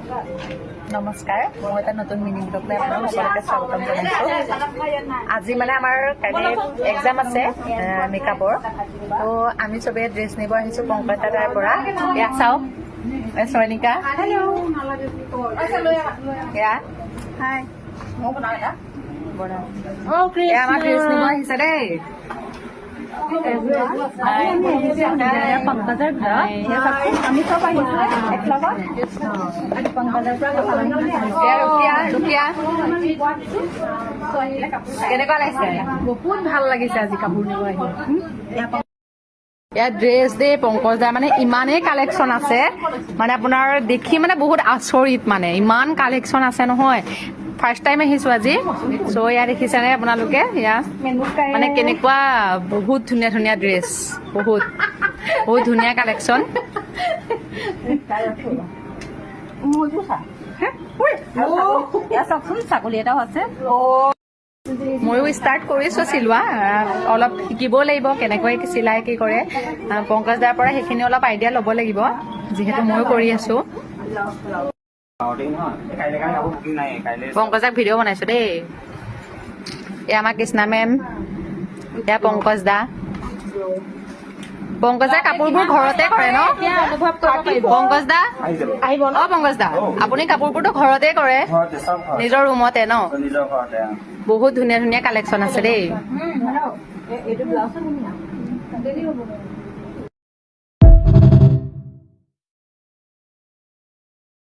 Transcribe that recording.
নমস্কাৰ, মই এটা নতুন মিনি ব্লগ লৈ আপোনালোক সকলোকে স্বাগতম জনাইছোঁ। আজি মানে আমাৰ কাইলৈ এক্সাম আছে মেকআপৰ, তো আমি চবেই ড্ৰেছ নিব আহিছোঁ কংকলতাৰ পৰা। ইয়াত চাওক, চয়নিকা, এয়া হাই, আমাৰ ড্ৰেছ নিব আহিছে দেই। পংকজৰ ঘৰত আমি চব আহিছো একলগত পংকজৰ পৰা কেনেকুৱা লাগিছে? বহুত ভাল লাগিছে আজি কাপোৰ নিব আহি। ইয়াত ড্ৰেছ দেই পংকজ দাৰ মানে ইমানেই কালেকশ্যন আছে, মানে আপোনাৰ দেখি মানে বহুত আচৰিত, মানে ইমান কালেকশ্যন আছে নহয়। ফাৰ্ষ্ট টাইম আহিছোঁ আজি, চ' ইয়াত দেখিছেনে আপোনালোকে, ইয়াত মানে কেনেকুৱা বহুত ধুনীয়া ধুনীয়া ড্ৰেছ, বহুত বহুত ধুনীয়া কালেকশ্যন। চাওকচোন ছাগলী এটাও আছে। ময়ো ষ্টাৰ্ট কৰিছোঁ চিলোৱা, অলপ শিকিবও লাগিব কেনেকৈ চিলাই কি কৰে। পংকজ দাৰ পৰা সেইখিনি অলপ আইডিয়া ল'ব লাগিব, যিহেতু ময়ো কৰি আছোঁ। পংকজাক ভিডিঅ' বনাইছোঁ দেই। এয়া আমাৰ কৃষ্ণা মেম, এয়া পংকজ দা। পংকজে কাপোৰবোৰ ঘৰতে কৰে ন? পংকজ দা, অ পংকজ দা, আপুনি কাপোৰবোৰতো ঘৰতে কৰে, নিজৰ ৰুমতে ন? বহুত ধুনীয়া ধুনীয়া কালেকশ্যন আছে দেই।